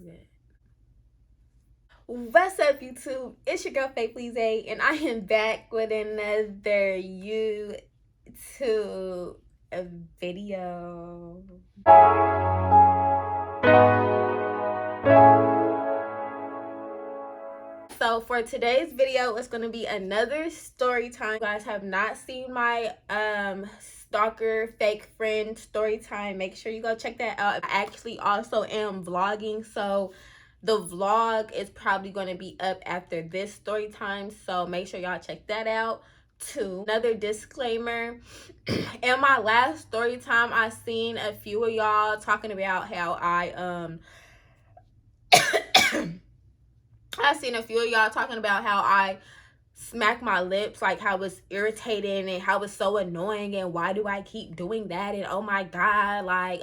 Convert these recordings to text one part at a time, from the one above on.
Good. What's up, YouTube? It's your girl Faith Lise, and I am back with another YouTube video. So for today's video, it's going to be another story time. If you guys have not seen my stalker fake friend story time, make sure you go check that out. I actually also am vlogging, so the vlog is probably going to be up after this story time, so make sure y'all check that out too. Another disclaimer, in my last story time, I seen a few of y'all talking about how I seen a few of y'all talking about how I smack my lips, like how it's irritating and how it's so annoying and why do I keep doing that, and oh my god, like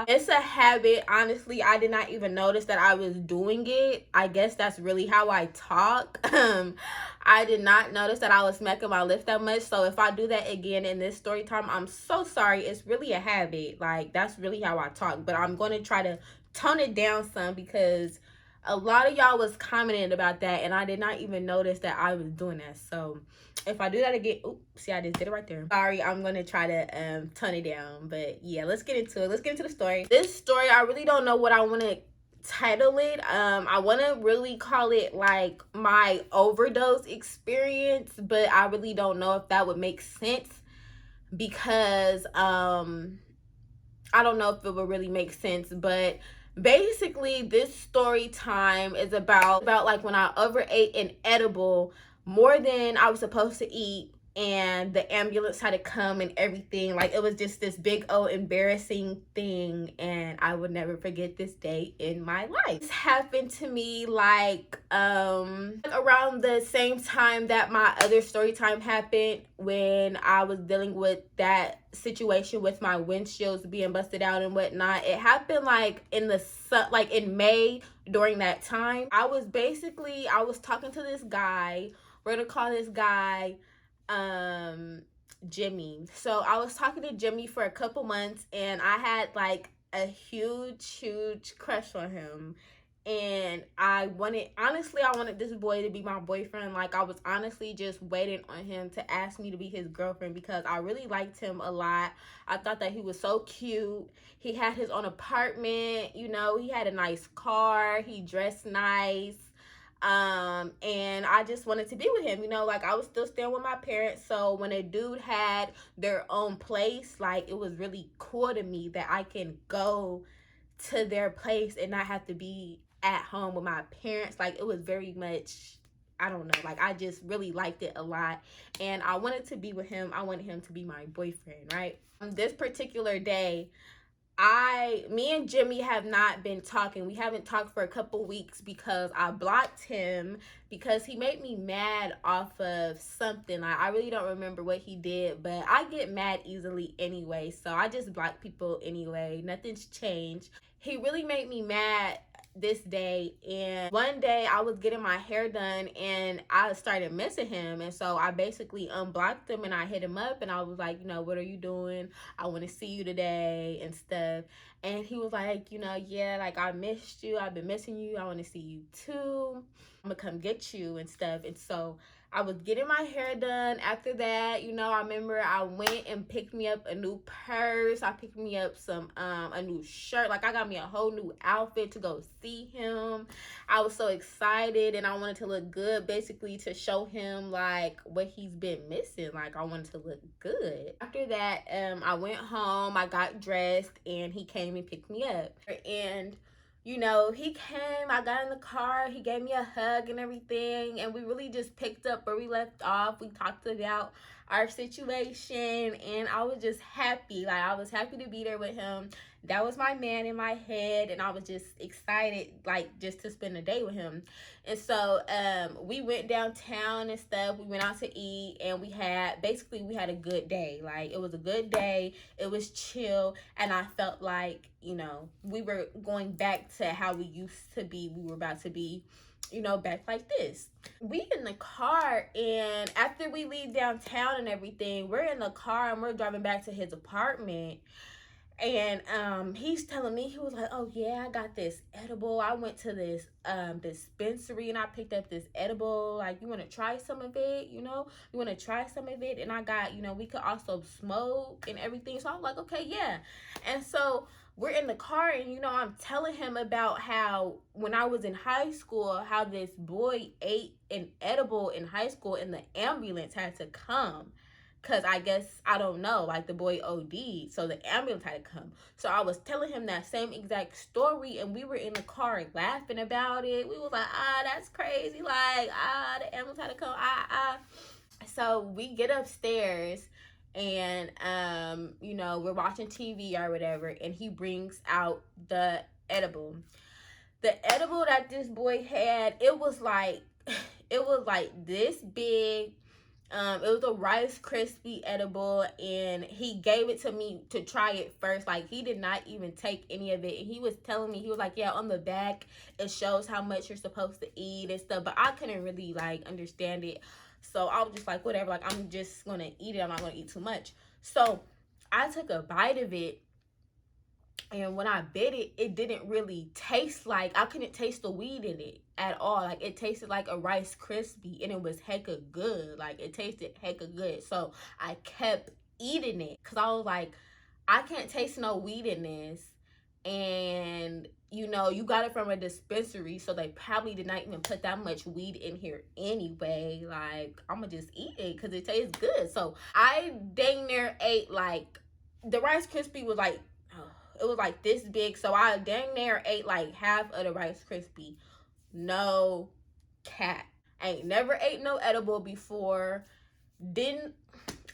it's a habit. Honestly, I did not even notice that I was doing it. I guess that's really how I talk. I did not notice that I was smacking my lips that much, so if I do that again in this story time, I'm so sorry. It's really a habit. Like, that's really how I talk, but I'm going to try to tone it down some because a lot of y'all was commenting about that and I did not even notice that I was doing that. So if I do that again, oops, see, I just did it right there. Sorry, I'm gonna try to tone it down. But yeah, let's get into it. Let's get into the story. This story, I really don't know what I want to title it. I want to really call it like my overdose experience, but I really don't know if that would make sense because I don't know if it would really make sense. But basically, this story time is about like when I overate an edible more than I was supposed to eat, and the ambulance had to come and everything. Like, it was just this big old embarrassing thing, and I would never forget this day in my life. This happened to me like around the same time that my other story time happened, when I was dealing with that situation with my windshields being busted out and whatnot. It happened like in in May. During that time, I was talking to this guy. We're gonna call this guy Jimmy. So I was talking to Jimmy for a couple months, and I had like a huge crush on him. And I wanted this boy to be my boyfriend. Like, I was honestly just waiting on him to ask me to be his girlfriend because I really liked him a lot. I thought that he was so cute. He had his own apartment, he had a nice car, he dressed nice. And I just wanted to be with him. Like, I was still staying with my parents, so when a dude had their own place, like, it was really cool to me that I can go to their place and not have to be at home with my parents. Like, it was very much, I don't know, like, I just really liked it a lot, and I wanted to be with him. I wanted him to be my boyfriend, right? On this particular day, me and Jimmy have not been talking. We haven't talked for a couple weeks because I blocked him because he made me mad off of something. I really don't remember what he did, but I get mad easily anyway, so I just block people anyway. Nothing's changed. He really made me mad this day, and one day I was getting my hair done and I started missing him, and so I basically unblocked him and I hit him up and I was like, what are you doing? I want to see you today and stuff. And he was like, yeah, like, I missed you, I've been missing you, I want to see you too, I'm gonna come get you and stuff. And so I was getting my hair done. After that, I remember I went and picked me up a new purse. I picked me up a new shirt. Like, I got me a whole new outfit to go see him. I was so excited and I wanted to look good, basically to show him like what he's been missing. Like, I wanted to look good. After that, I went home, I got dressed, and he came and picked me up. And he came, I got in the car, he gave me a hug and everything, and we really just picked up where we left off. We talked about our situation, and I was just happy. Like, I was happy to be there with him. That was my man in my head, and I was just excited, like, just to spend the day with him. And so we went downtown and stuff. We went out to eat, and we had a good day. Like, it was a good day. It was chill, and I felt like, we were going back to how we used to be. We were about to be, back like this. We in the car, and after we leave downtown and everything, we're in the car and we're driving back to his apartment. And he's telling me, he was like, oh yeah, I got this edible. I went to this dispensary and I picked up this edible. Like, you want to try some of it? You know, you want to try some of it? And I got, you know, we could also smoke and everything. So I was like, okay, yeah. And so we're in the car, and you know, I'm telling him about how when I was in high school, how this boy ate an edible in high school and the ambulance had to come. Cause I guess, I don't know, like the boy OD'd, so the ambulance had to come. So I was telling him that same exact story, and we were in the car laughing about it. We was like, that's crazy, like, the ambulance had to come, So we get upstairs, and you know, we're watching TV or whatever, and he brings out the edible. The edible that this boy had, it was like this big. It was a Rice Krispie edible, and he gave it to me to try it first. Like, he did not even take any of it. And he was telling me, he was like, yeah, on the back it shows how much you're supposed to eat and stuff. But I couldn't really like understand it, so I was just like, whatever. Like, I'm just gonna eat it. I'm not gonna eat too much. So I took a bite of it, and when I bit it, it didn't really taste like, I couldn't taste the weed in it at all. Like, it tasted like a Rice Krispie, and it was hecka good. Like, it tasted hecka good. So I kept eating it, because I was like, I can't taste no weed in this. And you know, you got it from a dispensary, so they probably did not even put that much weed in here anyway. Like, I'm gonna just eat it because it tastes good. So I dang near ate, like, the Rice Krispie was like, it was like this big, so I dang near ate like half of the Rice Krispie. No cap. Ain't never ate no edible before. Didn't,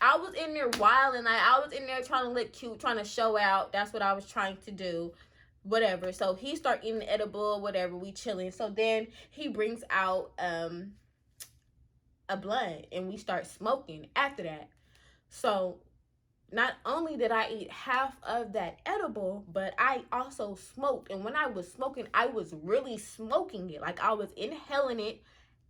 I was in there wilding, like, I was in there trying to look cute, trying to show out. That's what I was trying to do. Whatever. So he start eating the edible, whatever, we chilling. So then he brings out a blunt, and we start smoking after that. So not only did I eat half of that edible, but I also smoked. And when I was smoking, I was really smoking it. Like, I was inhaling it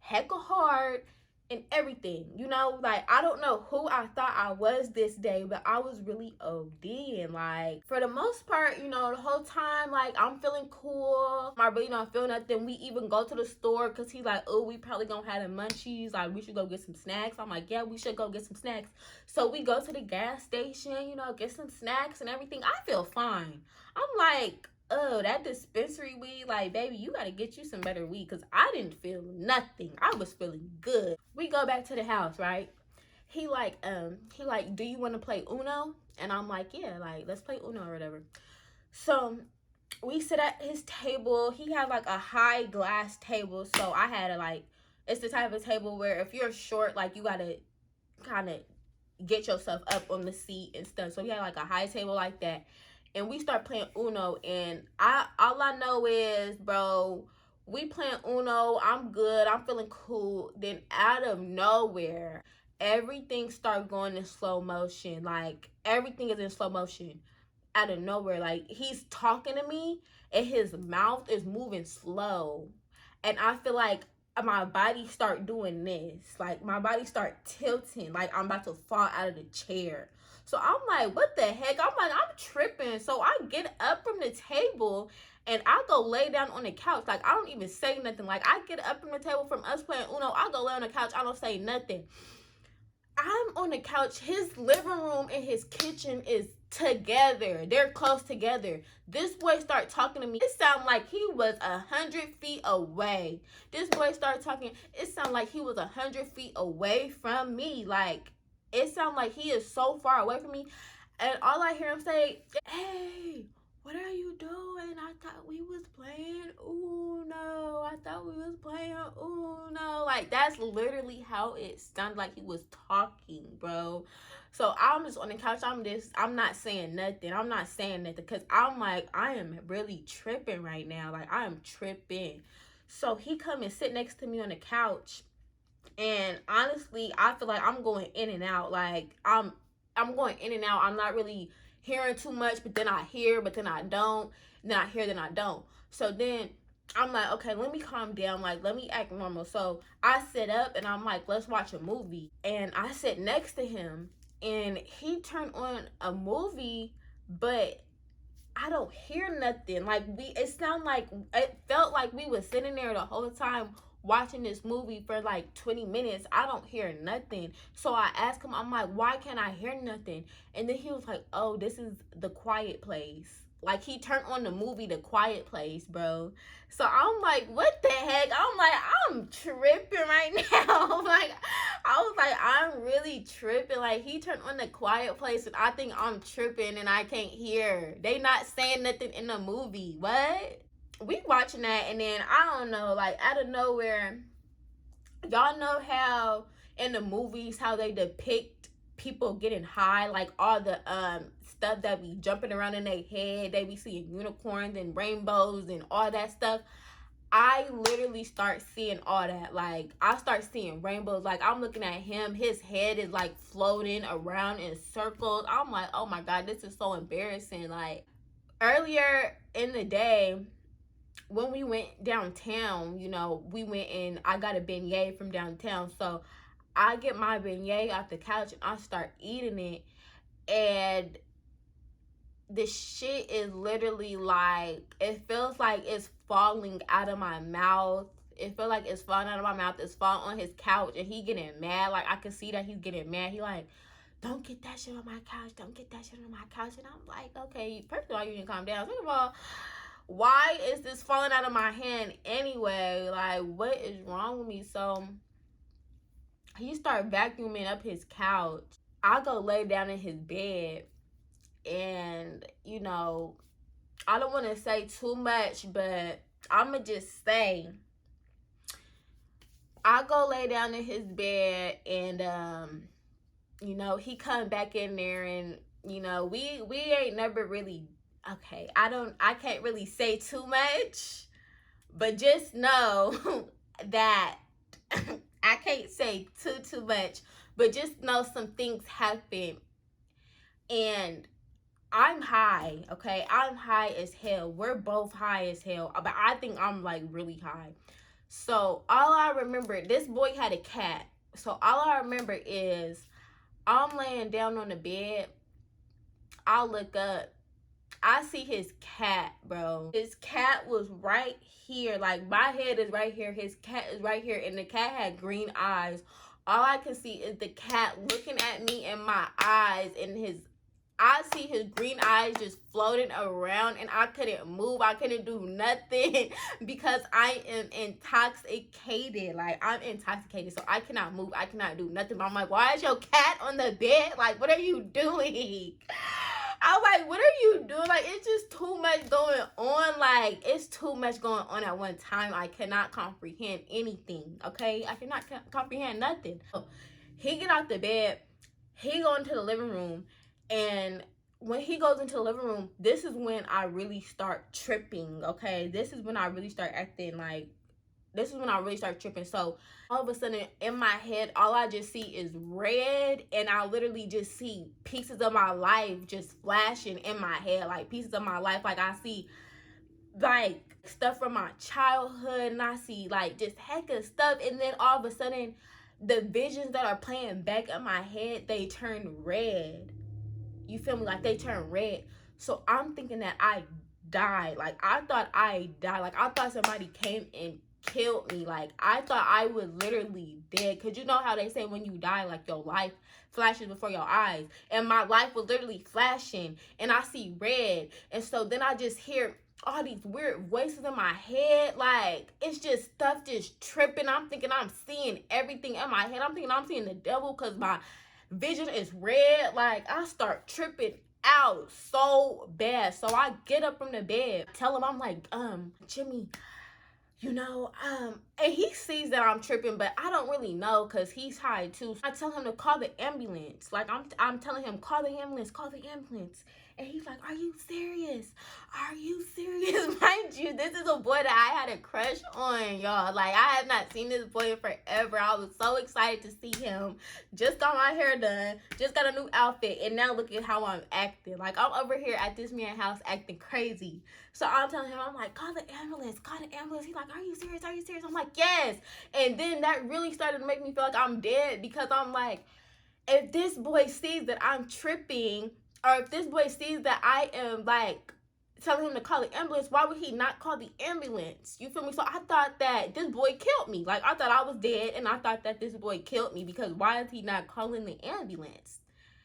hecka hard and everything. You know, like, I don't know who I thought I was this day, but I was really ODing. Like, for the most part, you know, the whole time, like, I'm feeling cool. I really don't feel nothing. We even go to the store because he's like, oh, we probably gonna have the munchies. Like, we should go get some snacks. I'm like, yeah, we should go get some snacks. So we go to the gas station, you know, get some snacks and everything. I feel fine. I'm like, oh, that dispensary weed, like, baby, you gotta get you some better weed, because I didn't feel nothing. I was feeling good. We go back to the house, right? He like, do you want to play Uno? And I'm like, yeah, like, let's play Uno or whatever. So we sit at his table. He had like a high glass table, so I had to, like, it's the type of table where if you're short, like, you gotta kind of get yourself up on the seat and stuff. So we had like a high table like that, and we start playing Uno, and all I know is, bro, we playing Uno, I'm good, I'm feeling cool. Then out of nowhere, everything started going in slow motion. Like, everything is in slow motion out of nowhere. Like, he's talking to me and his mouth is moving slow, and I feel like my body start doing this. Like, my body start tilting, like I'm about to fall out of the chair. So I'm like, what the heck? I'm like, I'm tripping. So I get up from the table and I go lay down on the couch. Like, I don't even say nothing. Like, I get up from the table from us playing Uno. I go lay on the couch. I don't say nothing. I'm on the couch. His living room and his kitchen is together. They're close together. This boy started talking to me. It sounded like he was 100 feet away. This boy started talking. It sounded like he was 100 feet away from me. Like, it sounded like he is so far away from me. And all I hear him say, hey, what are you doing? I thought we was playing Uno. I thought we was playing Uno. Like, that's literally how it sounded like he was talking, bro. So I'm just on the couch. I'm not saying nothing. I'm not saying nothing because I'm like, I am really tripping right now. Like, I am tripping. So he come and sit next to me on the couch. And honestly, I feel like I'm going in and out. Like, I'm going in and out. I'm not really hearing too much, but then I hear, but then I don't. Then I hear, then I don't. So then I'm like, okay, let me calm down. Like, let me act normal. So I sit up and I'm like, let's watch a movie. And I sit next to him and he turned on a movie, but I don't hear nothing. Like it felt like we was sitting there the whole time watching this movie for like 20 minutes. I don't hear nothing. So I asked him, I'm like, why can't I hear nothing? And then he was like, oh, this is The Quiet Place. Like, he turned on the movie The Quiet Place, bro. So I'm like, what the heck? I'm like, I'm tripping right now. Like, I was like, I'm really tripping. Like, he turned on The Quiet Place, and I think I'm tripping and I can't hear. They not saying nothing in the movie. What? We watching that, and then I don't know, like, out of nowhere, y'all know how in the movies how they depict people getting high, like all the stuff that be jumping around in their head, they be seeing unicorns and rainbows and all that stuff. I literally start seeing all that. Like, I start seeing rainbows. Like, I'm looking at him, his head is like floating around in circles. I'm like, oh my god, this is so embarrassing. Like, earlier in the day when we went downtown, you know, we went and I got a beignet from downtown. So I get my beignet off the couch and I start eating it, and the shit is literally like, it feels like it's falling out of my mouth. It feels like it's falling out of my mouth. It's falling on his couch, and he getting mad. Like, I can see that he's getting mad. He like, don't get that shit on my couch. Don't get that shit on my couch. And I'm like, okay, first of all, you need to calm down. Second of all, why is this falling out of my hand anyway? Like, what is wrong with me? So he started vacuuming up his couch. I go lay down in his bed, and you know, I don't want to say too much, but I'ma just say, I go lay down in his bed, and you know, he come back in there, and you know, we ain't never really, okay, I can't really say too much, but just know that I can't say too much, but just know some things happen, and I'm high, okay? I'm high as hell. We're both high as hell, but I think I'm like really high. So all I remember, this boy had a cat. So all I remember is I'm laying down on the bed. I look up. I see his cat, bro. His cat was right here. Like, my head is right here. His cat is right here. And the cat had green eyes. All I can see is the cat looking at me in my eyes, and I see his green eyes just floating around, and I couldn't move. I couldn't do nothing because I am intoxicated. Like, I'm intoxicated, so I cannot move. I cannot do nothing. But I'm like, why is your cat on the bed? Like, what are you doing? I was like, what are you doing? Like, it's just too much going on. Like, it's too much going on at one time. I cannot comprehend anything, okay? I cannot comprehend nothing. So, he get out the bed. He go into the living room. And when he goes into the living room, this is when I really start tripping, okay? This is when I really start acting like, this is when I really start tripping. So all of a sudden in my head, all I just see is red, and I literally just see pieces of my life just flashing in my head, like pieces of my life. Like, I see like stuff from my childhood, and I see like just heck of stuff, and then all of a sudden the visions that are playing back in my head, they turn red. You feel me? Like, they turn red. So I'm thinking that I died. Like, I thought I died. Like, I thought somebody came and killed me. Like, I thought I was literally dead. Because you know how they say when you die, like, your life flashes before your eyes. And my life was literally flashing. And I see red. And so then I just hear all these weird voices in my head. Like, it's just stuff just tripping. I'm thinking I'm seeing everything in my head. I'm thinking I'm seeing the devil because my vision is red. Like, I start tripping out so bad. So I get up from the bed, tell him, I'm like, Jimmy, you know, and he sees that I'm tripping, but I don't really know because he's high too. So I tell him to call the ambulance. Like, I'm telling him, call the ambulance, call the ambulance. And he's like, are you serious? Are you serious? Mind you, this is a boy that I had a crush on, y'all. Like, I have not seen this boy in forever. I was so excited to see him. Just got my hair done. Just got a new outfit. And now look at how I'm acting. Like, I'm over here at this man's house acting crazy. So I'm telling him, I'm like, call the ambulance. Call the ambulance. He's like, are you serious? Are you serious? I'm like, yes. And then that really started to make me feel like I'm dead, because I'm like, if this boy sees that I'm tripping, or if this boy sees that I am like telling him to call the ambulance, why would he not call the ambulance? You feel me? So I thought that this boy killed me. Like, I thought I was dead, and I thought that this boy killed me, because why is he not calling the ambulance?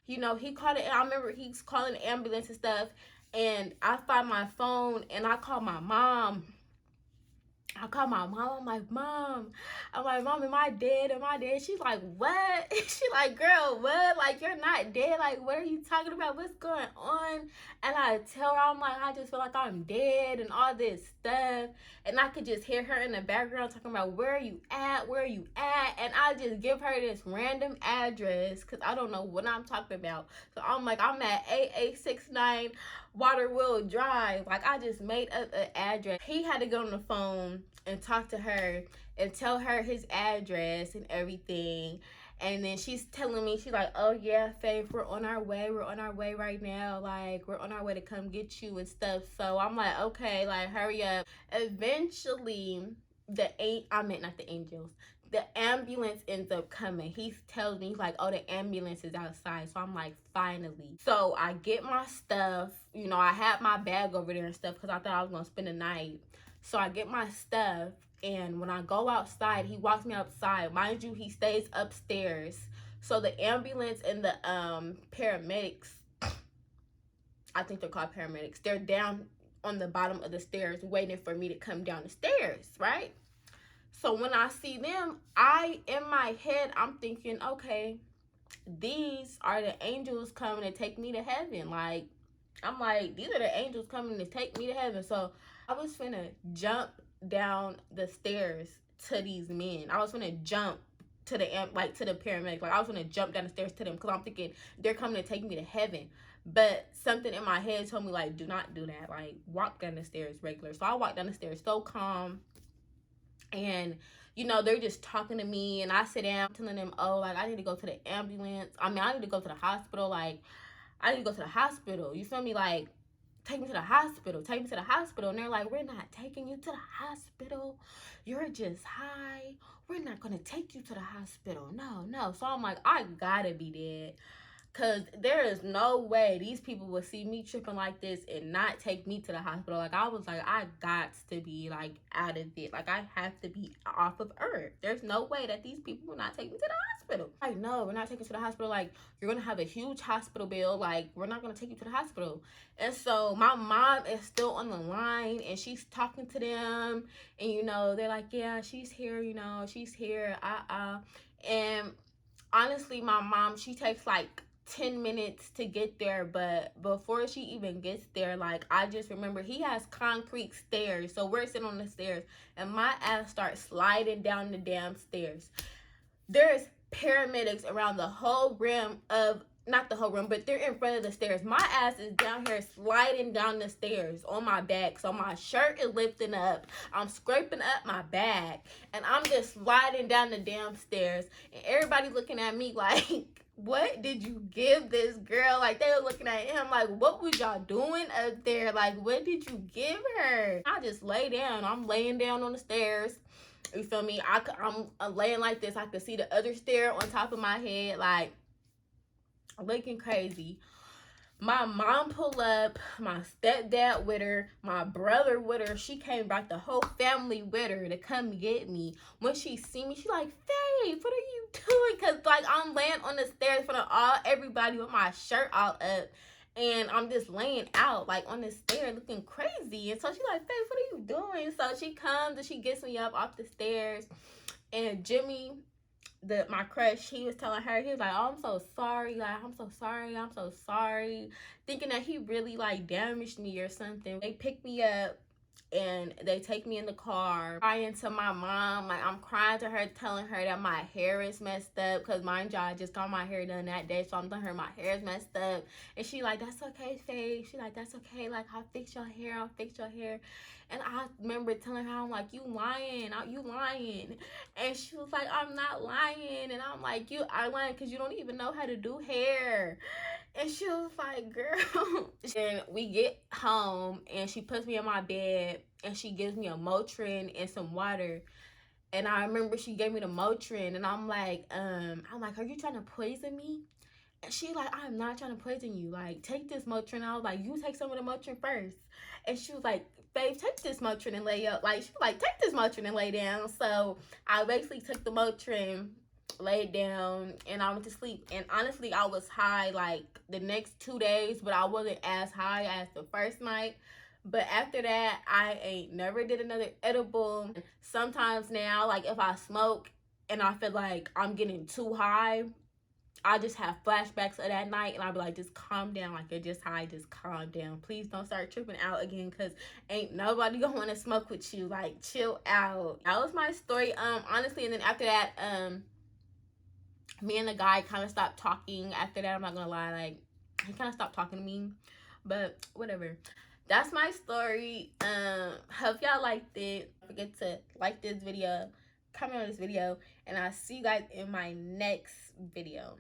You know, he called it, and I remember he's calling the ambulance and stuff, and I find my phone, and I call my mom. I call my mom. I'm like, Mom, am I dead? Am I dead? She's like, what? She like, girl, what? Like, you're not dead. Like, what are you talking about? What's going on? And I tell her, I'm like, I just feel like I'm dead and all this stuff. And I could just hear her in the background talking about, where are you at? Where are you at? And I just give her this random address, because I don't know what I'm talking about. So I'm like, I'm at 8869 Waterwheel Drive. Like, I just made up an address. He had to go on the phone and talk to her and tell her his address and everything. And then she's telling me, she's like, oh yeah, Faith, we're on our way right now. Like, we're on our way to come get you and stuff. So I'm like, okay, like, hurry up. Eventually, the ambulance ends up coming. He tells me, like, oh, the ambulance is outside. So I'm like, finally. So I get my stuff. You know, I had my bag over there and stuff, because I thought I was going to spend the night. So I get my stuff. And when I go outside, he walks me outside. Mind you, he stays upstairs. So the ambulance and the paramedics, I think they're called paramedics, they're down on the bottom of the stairs waiting for me to come down the stairs, right? So when I see them, in my head, I'm thinking, okay, these are the angels coming to take me to heaven. Like, I'm like, these are the angels coming to take me to heaven. So I was finna jump down the stairs to these men. I was finna jump to the paramedics. Like, I was gonna jump down the stairs to them, because I'm thinking they're coming to take me to heaven. But something in my head told me, like, do not do that. Like, walk down the stairs regular. So I walked down the stairs so calm. And, you know, they're just talking to me, and I sit down telling them, oh, like, I need to go to the ambulance. I need to go to the hospital. Like, I need to go to the hospital. You feel me? Like, take me to the hospital. Take me to the hospital. And they're like, we're not taking you to the hospital. You're just high. We're not going to take you to the hospital. No. So I'm like, I gotta be dead. Because there is no way these people would see me tripping like this and not take me to the hospital. Like, I was like, I got to be, like, out of it. Like, I have to be off of earth. There's no way that these people will not take me to the hospital. Like, no, we're not taking you to the hospital. Like, you're going to have a huge hospital bill. Like, we're not going to take you to the hospital. And so my mom is still on the line, and she's talking to them. And, you know, they're like, yeah, she's here, you know, she's here. And honestly, my mom, she takes, like, 10 minutes to get there, but before she even gets there, like, I just remember he has concrete stairs, so we're sitting on the stairs, and my ass starts sliding down the damn stairs. There's paramedics around the whole rim of, not the whole room, but they're in front of the stairs. My ass is down here sliding down the stairs on my back, so my shirt is lifting up, I'm scraping up my back, and I'm just sliding down the damn stairs, and everybody looking at me like, what did you give this girl? Like, they were looking at him like, what was y'all doing up there? Like, what did you give her? I just lay down. I'm laying down on the stairs. You feel me? I'm laying like this. I could see the other stair on top of my head, like, looking crazy. My mom pulled up, my stepdad with her, my brother with her. She came, brought the whole family with her to come get me. When she see me, she like, Faith, what are you doing? Because, like, I'm laying on the stairs in front of everybody with my shirt all up. And I'm just laying out, like, on the stairs looking crazy. And so she like, Faith, what are you doing? So she comes and she gets me up off the stairs. And Jimmy, my crush, he was telling her, he was like, oh, I'm so sorry, like, I'm so sorry, thinking that he really, like, damaged me or something. They pick me up and they take me in the car, crying to my mom. Like, I'm crying to her, telling her that my hair is messed up, because mind y'all, I just got my hair done that day, so I'm telling her my hair is messed up. And she like, that's okay, Faith. She like, that's okay, like, I'll fix your hair. And I remember telling her, I'm like, you lying. And she was like, I'm not lying. And I'm like, I'm lying because you don't even know how to do hair. And she was like, girl. And we get home, and she puts me in my bed, and she gives me a Motrin and some water. And I remember she gave me the Motrin, and I'm like, are you trying to poison me? And she like, I'm not trying to poison you. Like, take this Motrin. I was like, you take some of the Motrin first. And she was like, babe, take this Motrin and lay up. Like, she was like, take this Motrin and lay down. So I basically took the Motrin, laid down, and I went to sleep. And honestly, I was high like the next 2 days, but I wasn't as high as the first night. But after that, I ain't never did another edible. Sometimes now, like if I smoke and I feel like I'm getting too high, I just have flashbacks of that night, and I'll be like, just calm down. Like, you're just high, just calm down. Please don't start tripping out again, because ain't nobody gonna want to smoke with you. Like, chill out. That was my story, honestly. And then after that, me and the guy kind of stopped talking after that. I'm not gonna lie, like, he kind of stopped talking to me, but whatever. That's my story. Hope y'all liked it. Don't forget to like this video, comment on this video, and I'll see you guys in my next video.